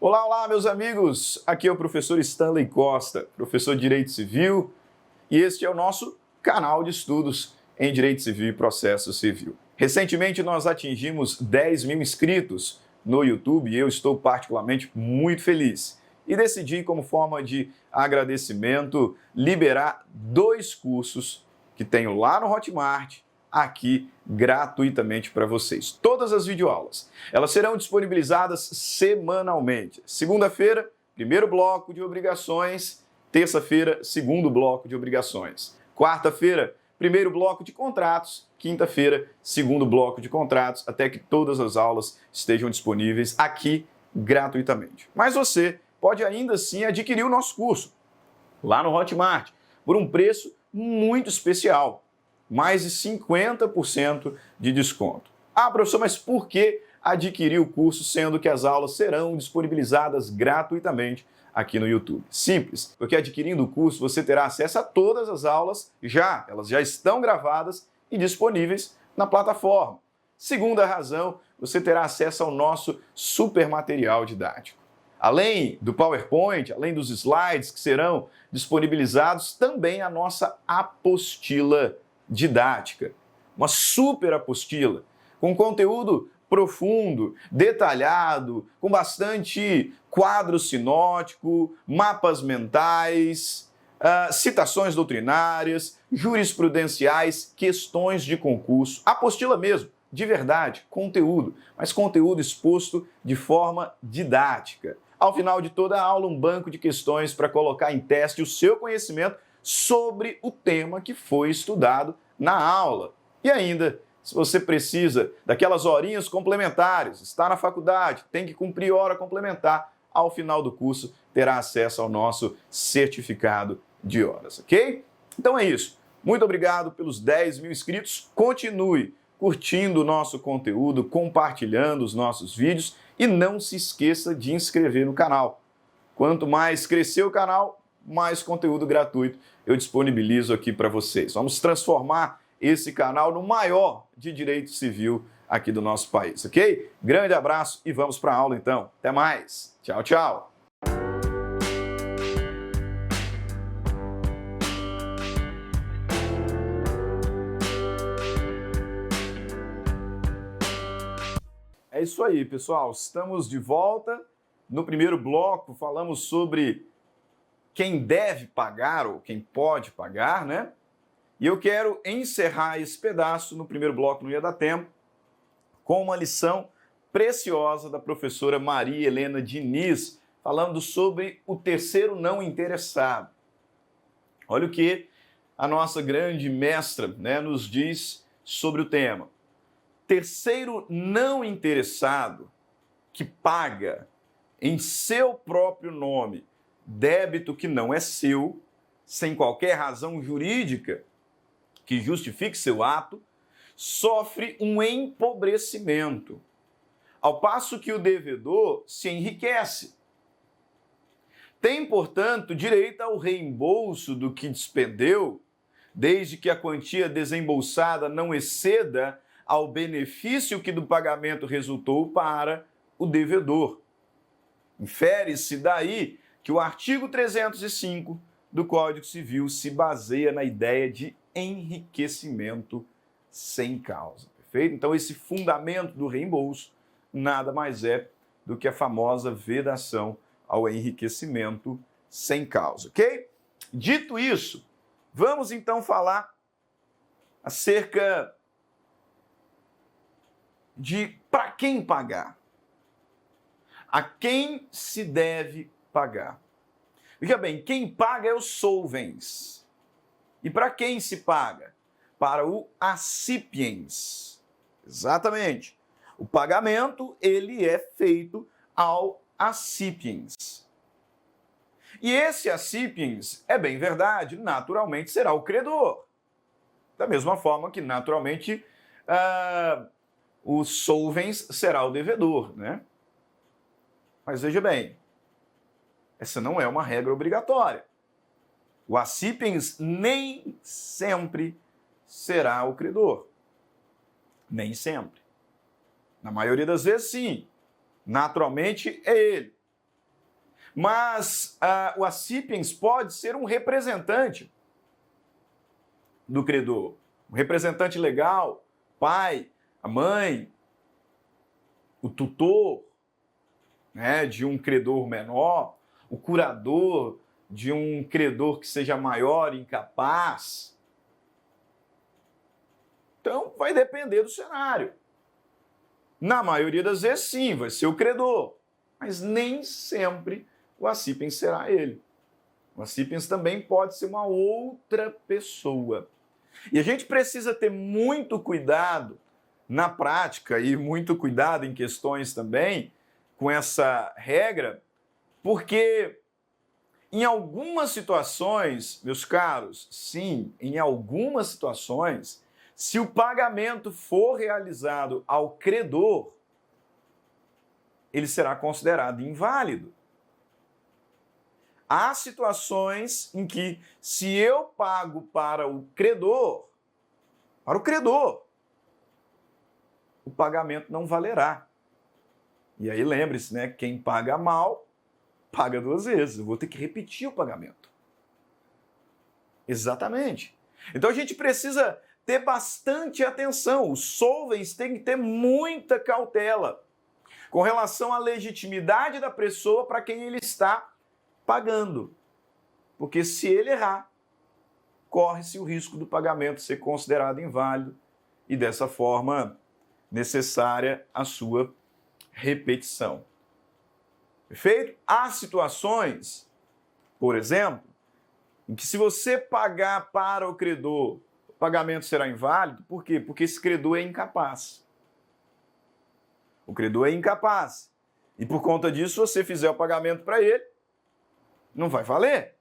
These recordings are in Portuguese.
Olá, olá, meus amigos! Aqui é o professor Stanley Costa, professor de Direito Civil, e este é o nosso canal de estudos em Direito Civil e Processo Civil. Recentemente nós atingimos 10 mil inscritos no YouTube e eu estou particularmente muito feliz. E decidi, como forma de agradecimento, liberar 2 cursos que tenho lá no Hotmart, aqui gratuitamente para vocês. Todas as videoaulas. Elas serão disponibilizadas semanalmente. Segunda-feira, primeiro bloco de obrigações. Terça-feira, segundo bloco de obrigações. Quarta-feira, primeiro bloco de contratos. Quinta-feira, segundo bloco de contratos, até que todas as aulas estejam disponíveis aqui gratuitamente. Mas você pode ainda assim adquirir o nosso curso lá no Hotmart por um preço muito especial. Mais de 50% de desconto. Ah, professor, mas por que adquirir o curso sendo que as aulas serão disponibilizadas gratuitamente aqui no YouTube? Simples, porque adquirindo o curso você terá acesso a todas as aulas elas já estão gravadas e disponíveis na plataforma. Segunda razão, você terá acesso ao nosso super material didático. Além do PowerPoint, além dos slides que serão disponibilizados, também a nossa apostila didática, uma super apostila, com conteúdo profundo, detalhado, com bastante quadro sinótico, mapas mentais, citações doutrinárias, jurisprudenciais, questões de concurso, apostila mesmo, de verdade, conteúdo, mas conteúdo exposto de forma didática. Ao final de toda a aula, um banco de questões para colocar em teste o seu conhecimento sobre o tema que foi estudado na aula. E ainda, se você precisa daquelas horinhas complementares, está na faculdade, tem que cumprir hora complementar, ao final do curso terá acesso ao nosso certificado de horas, ok? Então é isso. Muito obrigado pelos 10 mil inscritos. Continue curtindo o nosso conteúdo, compartilhando os nossos vídeos e não se esqueça de inscrever no canal. Quanto mais crescer o canal, mais conteúdo gratuito eu disponibilizo aqui para vocês. Vamos transformar esse canal no maior de direito civil aqui do nosso país, ok? Grande abraço e vamos para a aula então. Até mais. Tchau, tchau. É isso aí, pessoal. Estamos de volta. No primeiro bloco falamos sobre quem deve pagar ou quem pode pagar, né? E eu quero encerrar esse pedaço, no primeiro bloco não ia dar tempo, com uma lição preciosa da professora Maria Helena Diniz, falando sobre o terceiro não interessado. Olha o que a nossa grande mestra, né, nos diz sobre o tema. Terceiro não interessado que paga em seu próprio nome débito que não é seu, sem qualquer razão jurídica que justifique seu ato, sofre um empobrecimento, ao passo que o devedor se enriquece. Tem, portanto, direito ao reembolso do que despendeu, desde que a quantia desembolsada não exceda ao benefício que do pagamento resultou para o devedor. Infere-se daí que o artigo 305 do Código Civil se baseia na ideia de enriquecimento sem causa, perfeito? Então esse fundamento do reembolso nada mais é do que a famosa vedação ao enriquecimento sem causa, ok? Dito isso, vamos então falar acerca de para quem pagar. A quem se deve pagar? Veja bem, quem paga é o solvens. E para quem se paga? Para o accipiens. Exatamente. O pagamento, ele é feito ao accipiens. E esse accipiens, é bem verdade, naturalmente será o credor. Da mesma forma que, naturalmente, o solvens será o devedor, né? Mas veja bem, essa não é uma regra obrigatória. O accipiens nem sempre será o credor. Nem sempre. Na maioria das vezes, sim. Naturalmente, é ele. Mas o acipiens pode ser um representante do credor, um representante legal, pai, a mãe, o tutor, né, de um credor menor, o curador de um credor que seja maior, incapaz. Então, vai depender do cenário. Na maioria das vezes, sim, vai ser o credor, mas nem sempre o acipiens será ele. O acipiens também pode ser uma outra pessoa. E a gente precisa ter muito cuidado na prática e muito cuidado em questões também com essa regra, porque em algumas situações, meus caros, sim, em algumas situações, se o pagamento for realizado ao credor, ele será considerado inválido. Há situações em que, se eu pago para o credor, o pagamento não valerá. E aí lembre-se, né? Quem paga mal, paga duas vezes. Eu vou ter que repetir o pagamento. Exatamente. Então a gente precisa ter bastante atenção. Os solvens têm que ter muita cautela com relação à legitimidade da pessoa para quem ele está pagando. Porque se ele errar, corre-se o risco do pagamento ser considerado inválido e dessa forma necessária a sua repetição. Perfeito? Há situações, por exemplo, em que se você pagar para o credor, o pagamento será inválido. Por quê? Porque esse credor é incapaz. O credor é incapaz. E por conta disso, se você fizer o pagamento para ele, não vai valer.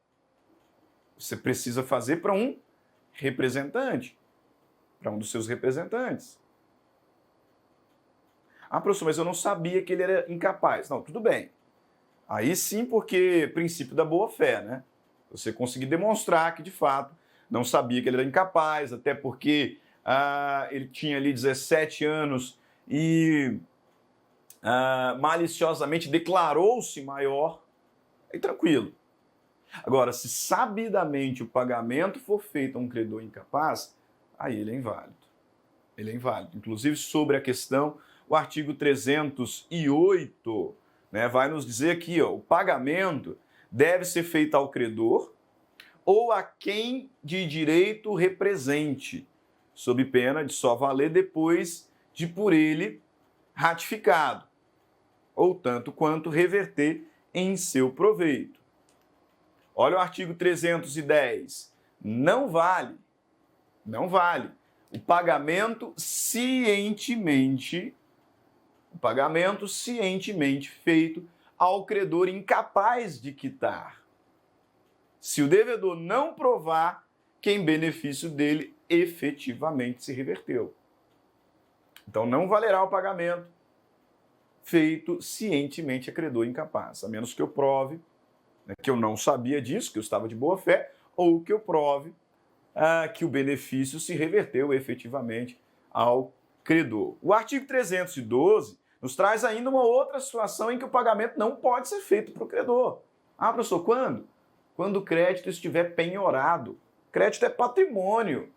Você precisa fazer para um representante, para um dos seus representantes. Ah, professor, mas eu não sabia que ele era incapaz. Não, tudo bem. Aí sim, porque princípio da boa-fé, né? Você conseguir demonstrar que, de fato, não sabia que ele era incapaz, até porque ele tinha ali 17 anos e maliciosamente declarou-se maior, aí tranquilo. Agora, se sabidamente o pagamento for feito a um credor incapaz, aí ele é inválido. Ele é inválido. Inclusive, sobre a questão, o artigo 308, né, vai nos dizer aqui, ó, o pagamento deve ser feito ao credor ou a quem de direito represente, sob pena de só valer depois de por ele ratificado, ou tanto quanto reverter em seu proveito. Olha o artigo 310. Não vale o pagamento cientemente feito ao credor incapaz de quitar, se o devedor não provar que em benefício dele efetivamente se reverteu. Então não valerá o pagamento feito cientemente a credor incapaz, a menos que eu prove, né, que eu não sabia disso, que eu estava de boa fé, ou que eu prove que o benefício se reverteu efetivamente ao credor. O artigo 312 nos traz ainda uma outra situação em que o pagamento não pode ser feito para o credor. Ah, professor, quando? Quando o crédito estiver penhorado. Crédito é patrimônio.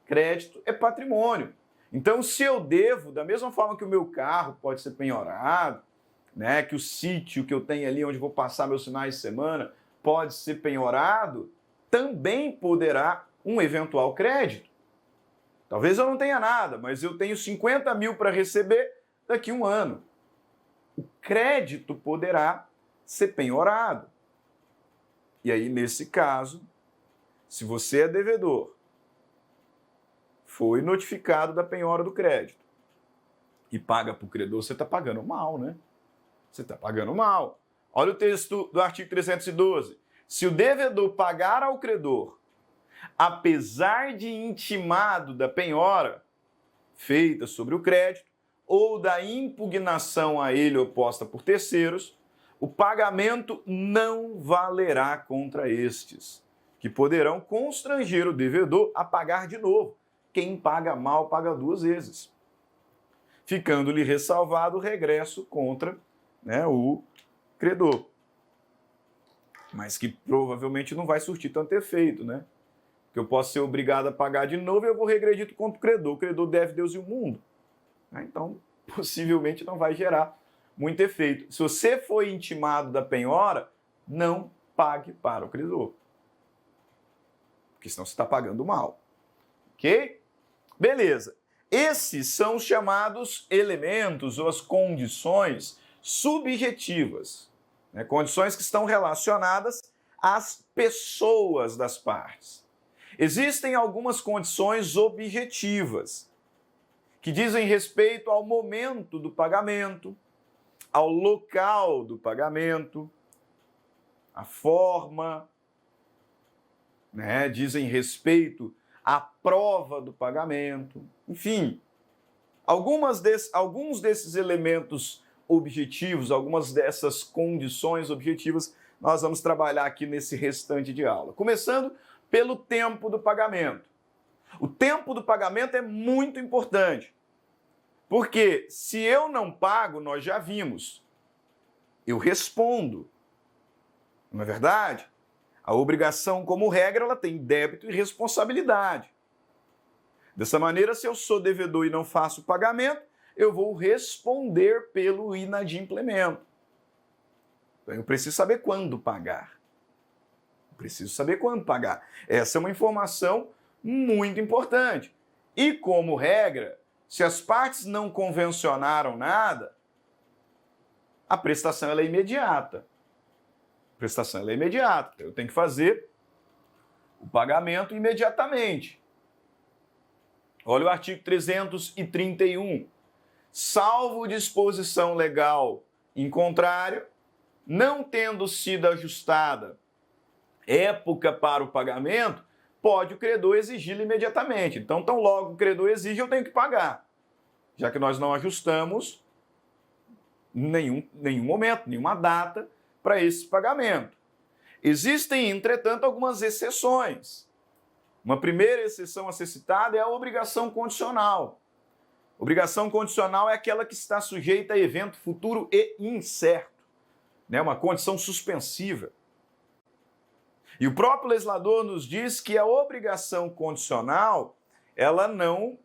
Crédito é patrimônio. Então, se eu devo, da mesma forma que o meu carro pode ser penhorado, né, que o sítio que eu tenho ali onde vou passar meus finais de semana pode ser penhorado, também poderá um eventual crédito. Talvez eu não tenha nada, mas eu tenho 50 mil para receber daqui a um ano. O crédito poderá ser penhorado. E aí, nesse caso, se você é devedor, foi notificado da penhora do crédito e paga para o credor, você está pagando mal, né? Você está pagando mal. Olha o texto do artigo 312. Se o devedor pagar ao credor, apesar de intimado da penhora feita sobre o crédito ou da impugnação a ele oposta por terceiros, o pagamento não valerá contra estes, que poderão constranger o devedor a pagar de novo. Quem paga mal paga duas vezes, ficando-lhe ressalvado o regresso contra, né, o credor. mas que provavelmente não vai surtir tanto efeito, né? Porque eu posso ser obrigado a pagar de novo e eu vou regredir contra o credor. O credor deve Deus e o mundo. Então, possivelmente não vai gerar muito efeito. Se você foi intimado da penhora, não pague para o credor. Porque senão você está pagando mal. Ok? Beleza. Esses são os chamados elementos ou as condições subjetivas. Né? Condições que estão relacionadas às pessoas das partes. Existem algumas condições objetivas, que dizem respeito ao momento do pagamento, ao local do pagamento, à forma, né? Dizem respeito à prova do pagamento, enfim. Alguns desses elementos objetivos, algumas dessas condições objetivas, nós vamos trabalhar aqui nesse restante de aula. Começando pelo tempo do pagamento. O tempo do pagamento é muito importante, porque se eu não pago, nós já vimos, eu respondo. Não é verdade? A obrigação, como regra, ela tem débito e responsabilidade. Dessa maneira, se eu sou devedor e não faço o pagamento, eu vou responder pelo inadimplemento. Então, eu preciso saber quando pagar. Preciso saber quando pagar. Essa é uma informação muito importante. E, como regra, se as partes não convencionaram nada, a prestação ela é imediata. A prestação ela é imediata. Eu tenho que fazer o pagamento imediatamente. Olha o artigo 331. Salvo disposição legal em contrário, não tendo sido ajustada época para o pagamento, pode o credor exigi-lo imediatamente. Então, tão logo o credor exige, eu tenho que pagar. Já que nós não ajustamos nenhum momento, nenhuma data para esse pagamento. Existem, entretanto, algumas exceções. Uma primeira exceção a ser citada é a obrigação condicional. Obrigação condicional é aquela que está sujeita a evento futuro e incerto, né? Uma condição suspensiva. E o próprio legislador nos diz que a obrigação condicional, ela não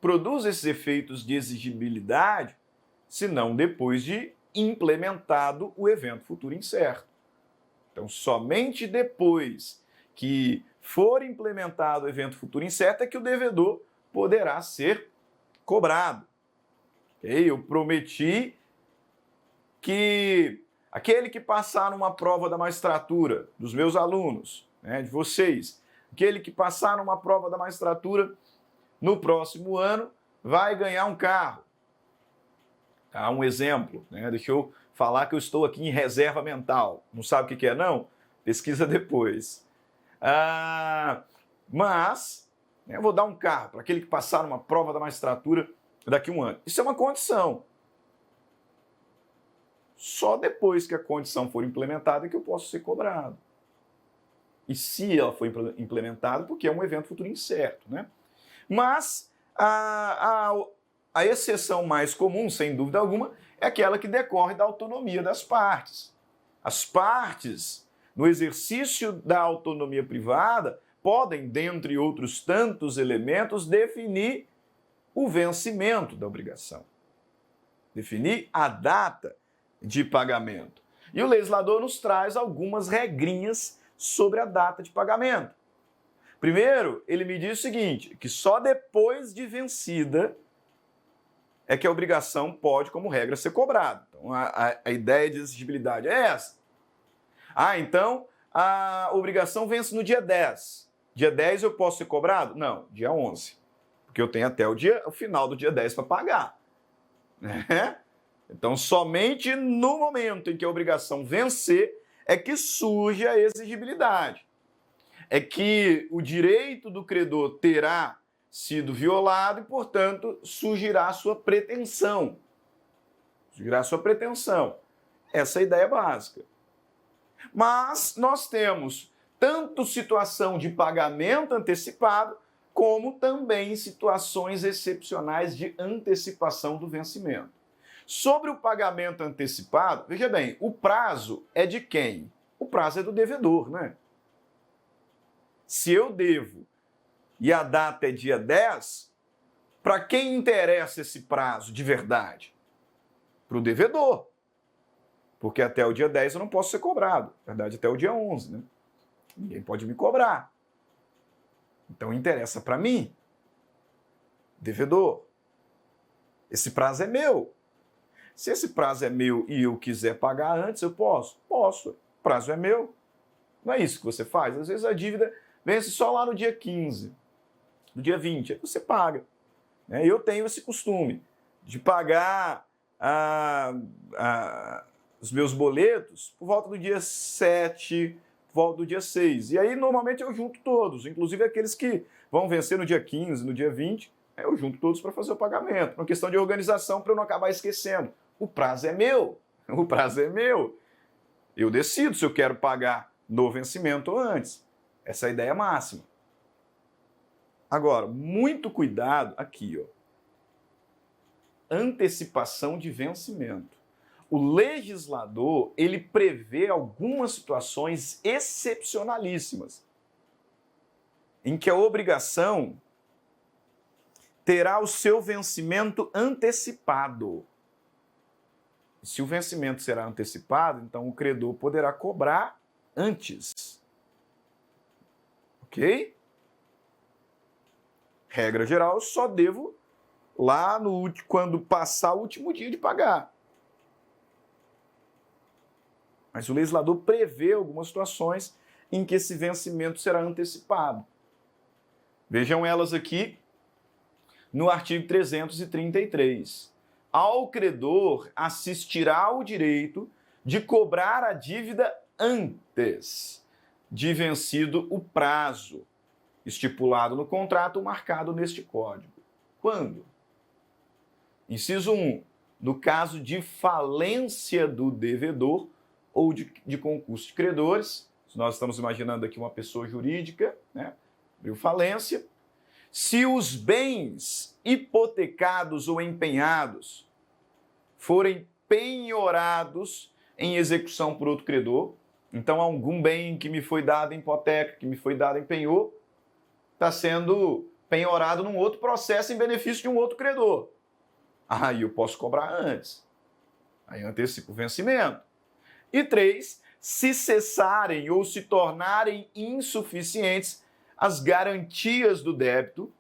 produz esses efeitos de exigibilidade, senão depois de implementado o evento futuro incerto. Então, somente depois que for implementado o evento futuro incerto é que o devedor poderá ser cobrado. Okay? Eu prometi que aquele que passar numa prova da magistratura, dos meus alunos, né, de vocês, aquele que passar numa prova da magistratura no próximo ano vai ganhar um carro. Tá? Um exemplo, né? Deixa eu falar que eu estou aqui em reserva mental. Não sabe o que é, não? Pesquisa depois. Mas eu vou dar um carro para aquele que passar numa prova da magistratura daqui a um ano. Isso é uma condição. Só depois que a condição for implementada é que eu posso ser cobrado. E se ela for implementada, porque é um evento futuro incerto, né? Mas a exceção mais comum, sem dúvida alguma, é aquela que decorre da autonomia das partes. As partes, no exercício da autonomia privada, podem, dentre outros tantos elementos, definir o vencimento da obrigação. Definir a data de pagamento. E o legislador nos traz algumas regrinhas sobre a data de pagamento. Primeiro, ele me diz o seguinte, que só depois de vencida é que a obrigação pode, como regra, ser cobrada. Então, a ideia de exigibilidade é essa. Então, a obrigação vence no dia 10. Dia 10 eu posso ser cobrado? Não, dia 11. Porque eu tenho até o final do dia 10 para pagar. Né? Então, somente no momento em que a obrigação vencer é que surge a exigibilidade. É que o direito do credor terá sido violado e, portanto, surgirá a sua pretensão. Surgirá a sua pretensão. Essa é a ideia básica. Mas nós temos tanto situação de pagamento antecipado, como também situações excepcionais de antecipação do vencimento. Sobre o pagamento antecipado, veja bem, o prazo é de quem? O O prazo é do devedor, né? Se eu devo e a data é dia 10, para quem interessa esse prazo de verdade? Para o devedor. Porque até o dia 10 eu não posso ser cobrado. Na verdade, até o dia 11, né? Ninguém pode me cobrar. Então interessa para mim, devedor. Esse prazo é meu. Se esse prazo é meu e eu quiser pagar antes, eu posso? Posso. O prazo é meu. Não é isso que você faz? Às vezes a dívida vence só lá no dia 15, no dia 20, aí você paga. Eu tenho esse costume de pagar os meus boletos por volta do dia 7, por volta do dia 6. E aí, normalmente, eu junto todos, inclusive aqueles que vão vencer no dia 15, no dia 20, eu junto todos para fazer o pagamento. Uma questão de organização para eu não acabar esquecendo. O prazo é meu. O prazo é meu. Eu decido se eu quero pagar no vencimento ou antes. Essa é a ideia máxima. Agora, muito cuidado aqui, ó. Antecipação de vencimento. O legislador, ele prevê algumas situações excepcionalíssimas em que a obrigação terá o seu vencimento antecipado. Se o vencimento será antecipado, então o credor poderá cobrar antes. Ok? Regra geral, eu só devo lá quando passar o último dia de pagar. Mas o legislador prevê algumas situações em que esse vencimento será antecipado. Vejam elas aqui no artigo 333. Ao credor assistirá o direito de cobrar a dívida antes de vencido o prazo estipulado no contrato marcado neste Código. Quando? Inciso 1. No caso de falência do devedor ou de concurso de credores, nós estamos imaginando aqui uma pessoa jurídica, né? Abriu falência. Se os bens hipotecados ou empenhados forem penhorados em execução por outro credor, então algum bem que me foi dado em hipoteca, que me foi dado em penhor, está sendo penhorado num outro processo em benefício de um outro credor. Aí eu posso cobrar antes. Aí eu antecipo o vencimento. E 3, se cessarem ou se tornarem insuficientes as garantias do débito,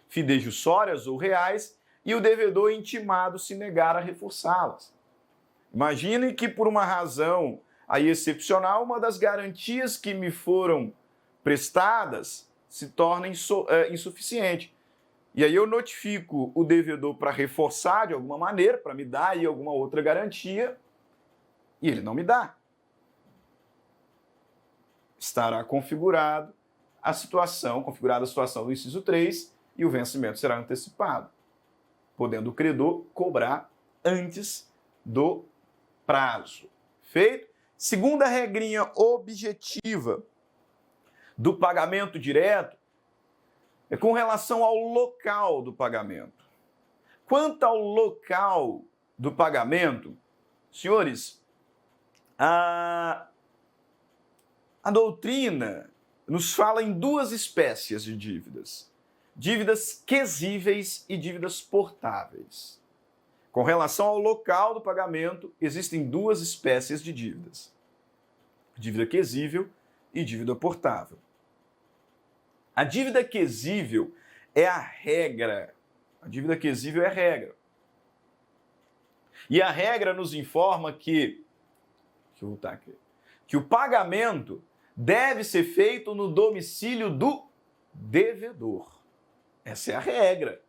fidejussórias ou reais, e o devedor intimado se negar a reforçá-las. Imagine que por uma razão aí excepcional, uma das garantias que me foram prestadas se torna insuficiente. E aí eu notifico o devedor para reforçar de alguma maneira, para me dar aí alguma outra garantia, e ele não me dá. Estará configurada a situação do inciso 3 e o vencimento será antecipado, podendo o credor cobrar antes do prazo. Feito? Segunda regrinha objetiva do pagamento direto é com relação ao local do pagamento. Quanto ao local do pagamento, senhores, a doutrina nos fala em duas espécies de dívidas. Dívidas quesíveis e dívidas portáveis. Com relação ao local do pagamento, existem duas espécies de dívidas. Dívida quesível e dívida portável. A dívida quesível é a regra. A dívida quesível é a regra. E a regra nos informa que o pagamento deve ser feito no domicílio do devedor. Essa é a regra.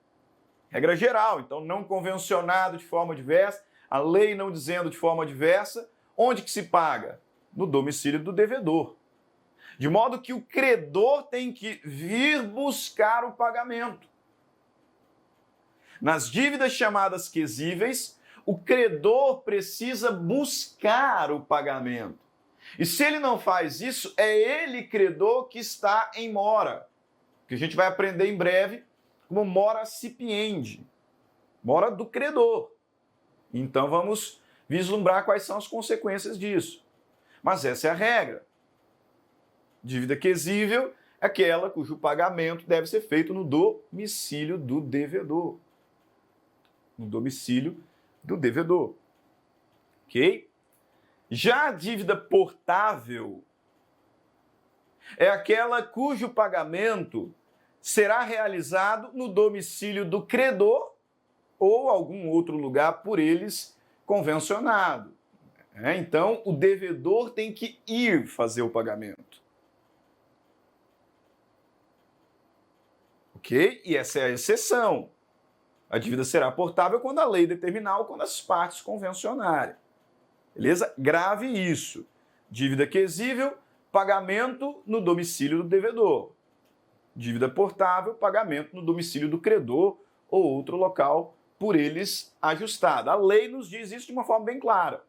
Regra geral, então não convencionado de forma diversa, a lei não dizendo de forma diversa, onde que se paga? No domicílio do devedor. De modo que o credor tem que vir buscar o pagamento. Nas dívidas chamadas quesíveis, o credor precisa buscar o pagamento. E se ele não faz isso, é ele, credor, que está em mora. Que a gente vai aprender em breve como mora cipiende, mora do credor. Então vamos vislumbrar quais são as consequências disso. Mas essa é a regra. Dívida quesível é aquela cujo pagamento deve ser feito no domicílio do devedor. No domicílio do devedor. Ok? Já a dívida portável é aquela cujo pagamento será realizado no domicílio do credor ou algum outro lugar por eles convencionado. Então, o devedor tem que ir fazer o pagamento. Ok? E essa é a exceção. A dívida será portável quando a lei determinar ou quando as partes convencionarem. Beleza? Grave isso. Dívida quesível, pagamento no domicílio do devedor. Dívida portável, pagamento no domicílio do credor ou outro local por eles ajustado. A lei nos diz isso de uma forma bem clara.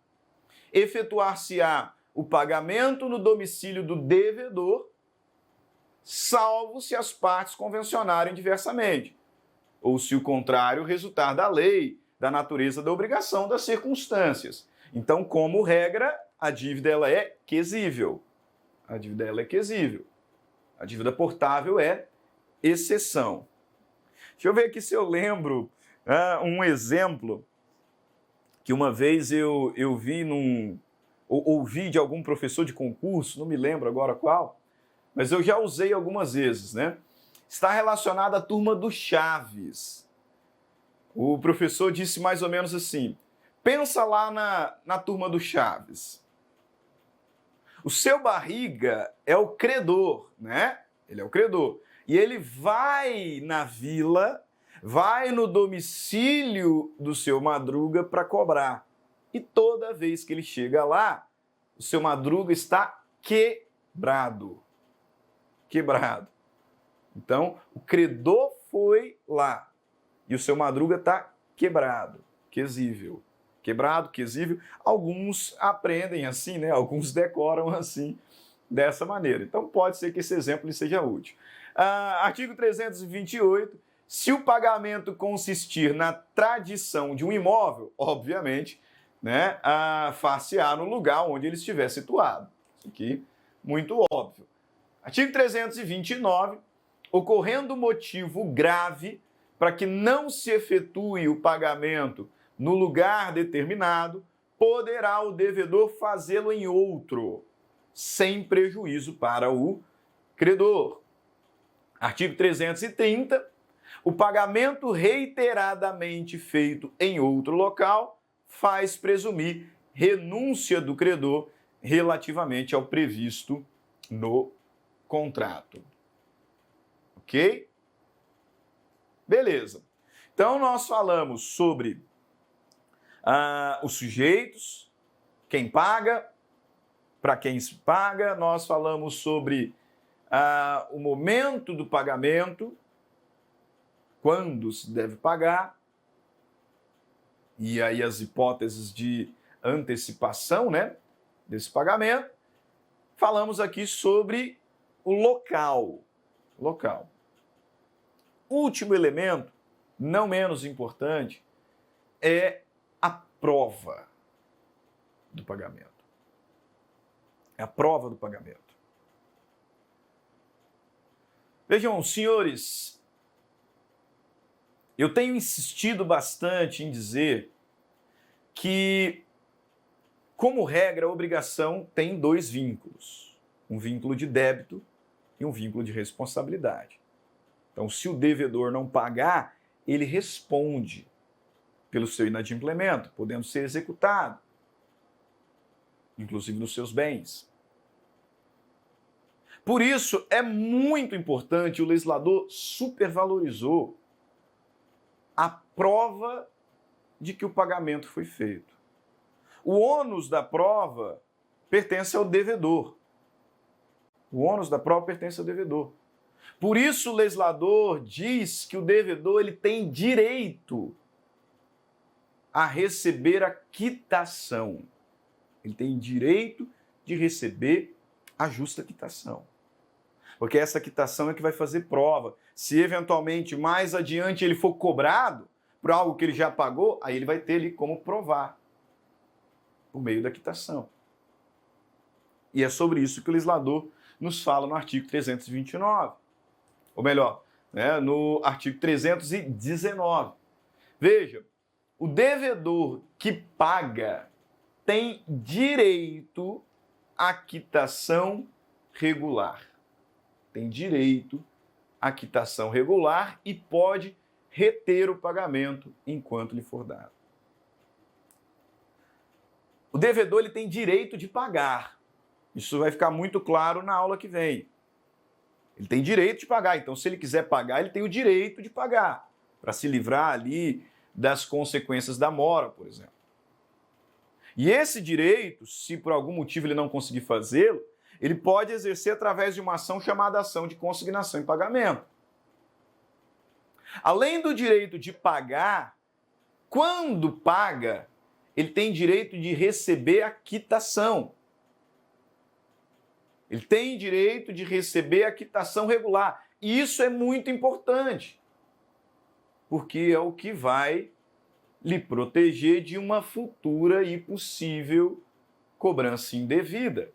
Efetuar-se-á o pagamento no domicílio do devedor, salvo se as partes convencionarem diversamente, ou se o contrário resultar da lei, da natureza da obrigação, das circunstâncias. Então, como regra, a dívida ela é quesível. A dívida ela é quesível. A dívida portável é exceção. Deixa eu ver aqui se eu lembro um exemplo que uma vez eu vi ouvi de algum professor de concurso, não me lembro agora qual, mas eu já usei algumas vezes, né? Está relacionado à turma do Chaves. O professor disse mais ou menos assim: pensa lá na turma do Chaves. O seu barriga é o credor, né? Ele é o credor. E ele vai na vila, vai no domicílio do seu Madruga para cobrar. E toda vez que ele chega lá, o seu Madruga está quebrado. Quebrado. Então, o credor foi lá e o seu Madruga está quebrado, quesível. Quebrado, quesível. Alguns aprendem assim, né? Alguns decoram assim, dessa maneira. Então, pode ser que esse exemplo lhe seja útil. Artigo 328. Se o pagamento consistir na tradição de um imóvel, obviamente, né, far-se-á no lugar onde ele estiver situado. Isso aqui, muito óbvio. Artigo 329. Ocorrendo motivo grave para que não se efetue o pagamento no lugar determinado, poderá o devedor fazê-lo em outro, sem prejuízo para o credor. Artigo 330. O pagamento reiteradamente feito em outro local faz presumir renúncia do credor relativamente ao previsto no contrato. Ok? Beleza. Então, nós falamos sobre os sujeitos, quem paga, para quem se paga. Nós falamos sobre o momento do pagamento, quando se deve pagar, e aí as hipóteses de antecipação, né, desse pagamento. Falamos aqui sobre o local. Último elemento, não menos importante, é a prova do pagamento. É a prova do pagamento. Vejam, senhores, eu tenho insistido bastante em dizer que, como regra, a obrigação tem dois vínculos. Um vínculo de débito e um vínculo de responsabilidade. Então, se o devedor não pagar, ele responde pelo seu inadimplemento, podendo ser executado, inclusive nos seus bens. Por isso, é muito importante, o legislador supervalorizou a prova de que o pagamento foi feito. O ônus da prova pertence ao devedor. O ônus da prova pertence ao devedor. Por isso o legislador diz que o devedor ele tem direito a receber a quitação. Ele tem direito de receber a justa quitação. Porque essa quitação é que vai fazer prova. Se eventualmente mais adiante ele for cobrado por algo que ele já pagou, aí ele vai ter ali como provar por meio da quitação. E é sobre isso que o legislador nos fala no artigo 329. Ou melhor, né, no artigo 319. Veja, o devedor que paga tem direito à quitação regular. Tem direito à quitação regular e pode reter o pagamento enquanto lhe for dado. O devedor ele tem direito de pagar. Isso vai ficar muito claro na aula que vem. Ele tem direito de pagar, então se ele quiser pagar, ele tem o direito de pagar, para se livrar ali das consequências da mora, por exemplo. E esse direito, se por algum motivo ele não conseguir fazê-lo, ele pode exercer através de uma ação chamada ação de consignação em pagamento. Além do direito de pagar, quando paga, ele tem direito de receber a quitação. Ele tem direito de receber a quitação regular. E isso é muito importante, porque é o que vai lhe proteger de uma futura e possível cobrança indevida.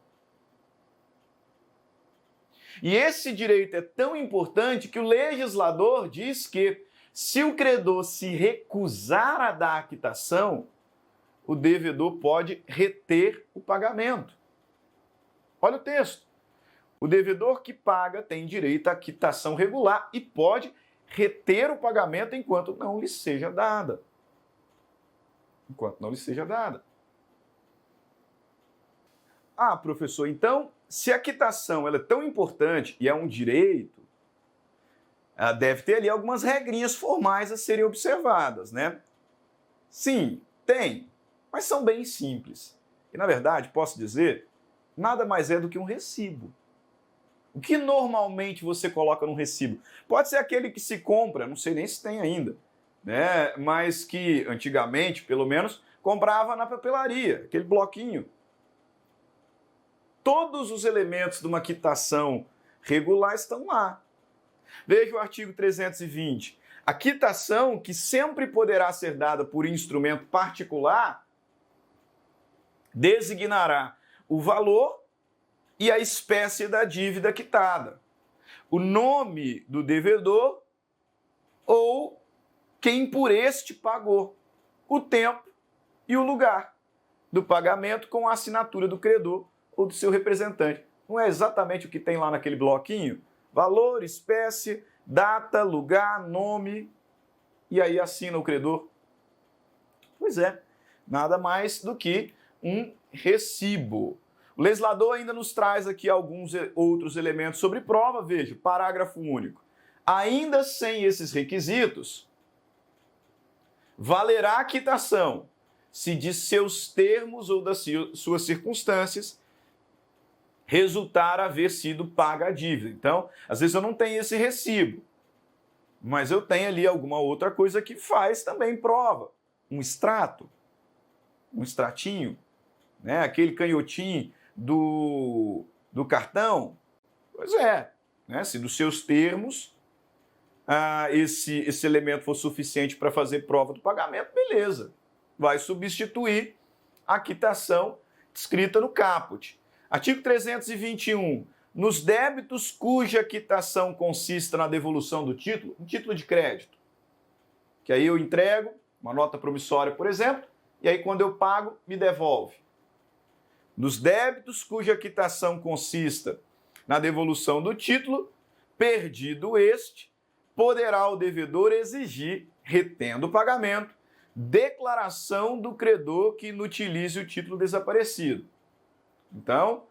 E esse direito é tão importante que o legislador diz que, se o credor se recusar a dar a quitação, o devedor pode reter o pagamento. Olha o texto. O devedor que paga tem direito à quitação regular e pode reter o pagamento enquanto não lhe seja dada. Enquanto não lhe seja dada. Ah, professor, então, se a quitação ela é tão importante e é um direito, deve ter ali algumas regrinhas formais a serem observadas, né? Sim, tem, mas são bem simples. E, na verdade, posso dizer, nada mais é do que um recibo. O que normalmente você coloca num recibo? Pode ser aquele que se compra, não sei nem se tem ainda, né? Mas que antigamente, pelo menos, comprava na papelaria, aquele bloquinho. Todos os elementos de uma quitação regular estão lá. Veja o artigo 320. A quitação, que sempre poderá ser dada por instrumento particular, designará o valor e a espécie da dívida quitada, o nome do devedor ou quem por este pagou, o tempo e o lugar do pagamento com a assinatura do credor ou do seu representante. Não é exatamente o que tem lá naquele bloquinho? Valor, espécie, data, lugar, nome, e aí assina o credor. Pois é, nada mais do que um recibo. O legislador ainda nos traz aqui alguns outros elementos sobre prova. Veja, parágrafo único. Ainda sem esses requisitos, valerá a quitação se de seus termos ou das suas circunstâncias resultar haver sido paga a dívida. Então, às vezes eu não tenho esse recibo, mas eu tenho ali alguma outra coisa que faz também prova. Um extrato, um extratinho, né? Aquele canhotinho do cartão. Pois é, né? Se dos seus termos esse elemento for suficiente para fazer prova do pagamento, beleza. Vai substituir a quitação escrita no caput. Artigo 321. Nos débitos cuja quitação consista na devolução do título, um título de crédito, que aí eu entrego uma nota promissória, por exemplo, e aí quando eu pago, me devolve. Nos débitos cuja quitação consista na devolução do título, perdido este, poderá o devedor exigir, retendo o pagamento, declaração do credor que inutilize o título desaparecido. Então,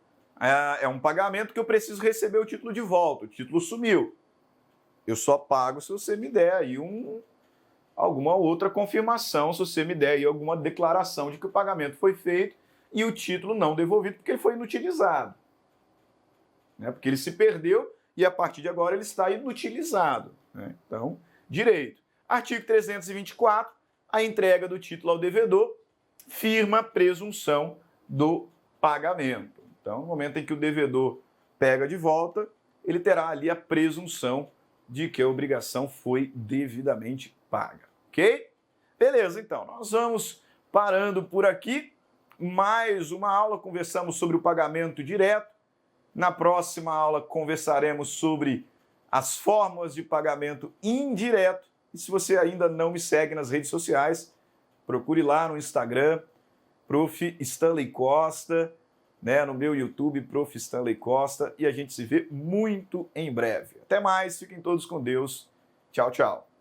é um pagamento que eu preciso receber o título de volta, o título sumiu. Eu só pago se você me der aí alguma outra confirmação, se você me der aí alguma declaração de que o pagamento foi feito e o título não devolvido porque ele foi inutilizado. Né? Porque ele se perdeu e a partir de agora ele está inutilizado. Né? Então, direito. Artigo 324, a entrega do título ao devedor firma a presunção do pagamento. Então, no momento em que o devedor pega de volta, ele terá ali a presunção de que a obrigação foi devidamente paga. Ok? Beleza, então, nós vamos parando por aqui. mais uma aula, conversamos sobre o pagamento direto. Na próxima aula conversaremos sobre as formas de pagamento indireto. E se você ainda não me segue nas redes sociais, procure lá no Instagram, Prof. Stanley Costa, no meu YouTube, Prof. Stanley Costa, e a gente se vê muito em breve. Até mais, fiquem todos com Deus. Tchau, tchau.